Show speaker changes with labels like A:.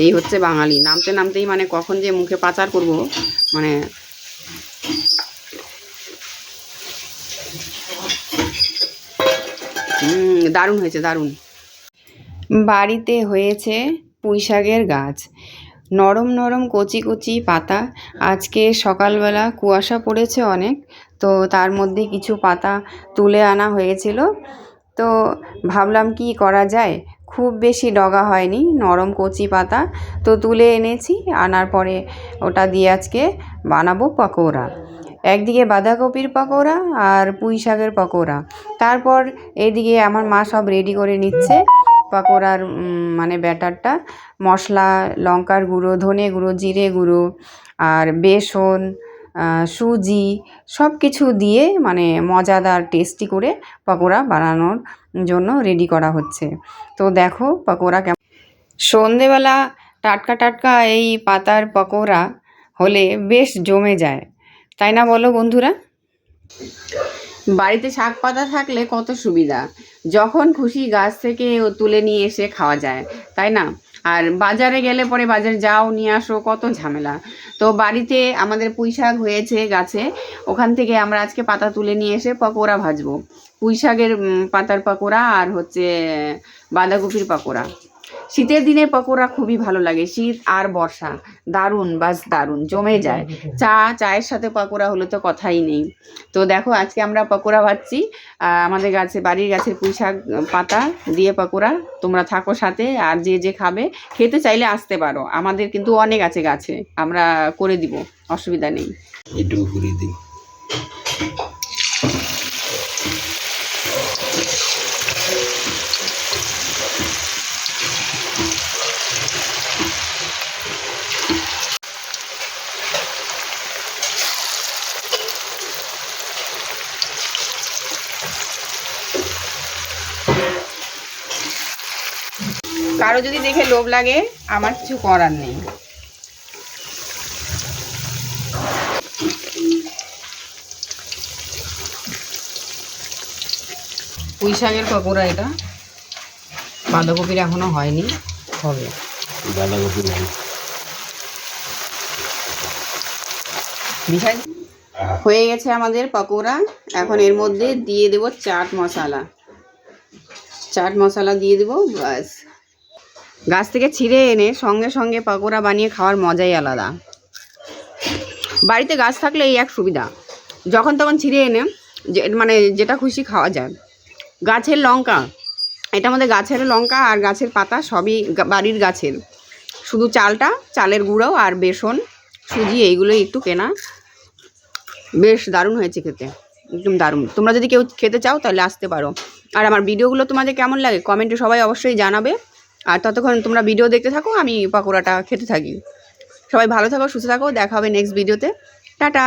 A: এই হচ্ছে বাঙালি, নামতে নামতেই মানে কখন যে মুখে পাচার করব মানে। দারুণ হয়েছে, দারুণ। বাড়িতে হয়েছে পুঁই শাকের গাছ, নরম নরম কচি কচি পাতা। আজকে সকালবেলা কুয়াশা পড়েছে অনেক, তো তার মধ্যে কিছু পাতা তুলে আনা হয়েছিল। তো ভাবলাম কি করা যায়, খুব বেশি ডগা হয়নি, নরম কচি পাতা, তো তুলে এনেছি। আনার পরে ওটা দিয়ে আজকে বানাবো পকোড়া। একদিকে বাঁধাকপির পকোড়া আর পুঁই শাকের পকোড়া। তারপর এদিকে আমার মা সব রেডি করে নিচ্ছে পকোড়ার মানে ব্যাটারটা। মশলা, লঙ্কার গুঁড়ো, ধনে গুঁড়ো, জিরে গুঁড়ো আর বেসন, সুজি সব কিছু দিয়ে মানে মজাদার টেস্টি করে পকোড়া বানানোর জন্য রেডি করা হচ্ছে। তো দেখো পকোড়া কেমন। সন্ধেবেলা টাটকা টাটকা এই পাতার পকোড়া হলে বেশ জমে যায়, তাই না বলো বন্ধুরা? বাড়িতে শাক পাতা থাকলে কত সুবিধা, যখন খুশি গাছ থেকে তুলে নিয়ে এসে খাওয়া যায়, তাই না? আর বাজারে গেলে পরে বাজারে যাও নিয়ে আসো, কত ঝামেলা। তো বাড়িতে আমাদের পুঁই শাক হয়েছে গাছে, ওখান থেকে আমরা আজকে পাতা তুলে নিয়ে এসে পকোড়া ভাজবো। পুঁই শাকের পাতার পকোড়া আর হচ্ছে বাঁধাকপির পকোড়া। শীতের দিনে পকোড়া খুবই ভালো লাগে, শীত আর বর্ষা দারুণ, বাস দারুণ জমে যায়। চায়ের সাথে পকোড়া হলে তো কথাই নেই। তো দেখো আজকে আমরা পকোড়া ভাজছি, আমাদের গাছে, বাড়ির গাছের পুঁই শাক পাতা দিয়ে পকোড়া। তোমরা থাকো সাথে, আর যে যে খাবে খেতে চাইলে আসতে পারো, আমাদের কিন্তু অনেক আছে গাছে, আমরা করে দিব, অসুবিধা নেই।
B: একটু ঘুরিয়ে দিই।
A: কারো যদি দেখে লোভ লাগে, আমার কিছু করার নেই। পুঁই শাকের পকোড়া এটা, বাঁধাকপির এখনো হয়নি, হবে।
B: বাঁধাকপি নাই।
A: বিশাল হয়ে গেছে আমাদের পকোড়া। এখন এর মধ্যে দিয়ে দেব চাট মশলা, চাট মশলা দিয়ে দেবো, বাস। গাছ থেকে ছিঁড়ে এনে সঙ্গে সঙ্গে পকোড়া বানিয়ে খাওয়ার মজাই আলাদা। বাড়িতে গাছ থাকলে এই এক সুবিধা, যখন তখন ছিঁড়ে এনে যে মানে যেটা খুশি খাওয়া যায়। গাছের লঙ্কা, এটা আমাদের গাছের লঙ্কা আর গাছের পাতা সবই বাড়ির গাছের, শুধু চালটা, চালের গুঁড়ো আর বেসন, সুজি এইগুলোই একটু কেনা। বেশ দারুণ হয়েছে খেতে, একদম দারুণ। তোমরা যদি কেউ খেতে চাও তাহলে আসতে পারো। আর আমার ভিডিওগুলো তোমাদের কেমন লাগে কমেন্টে সবাই অবশ্যই জানাবে। আর ততক্ষণ তোমরা ভিডিও দেখতে থাকো, আমি পকোড়াটা খেতে থাকি। সবাই ভালো থাকো, সুস্থ থাকো, দেখা হবে নেক্সট ভিডিওতে। টাটা।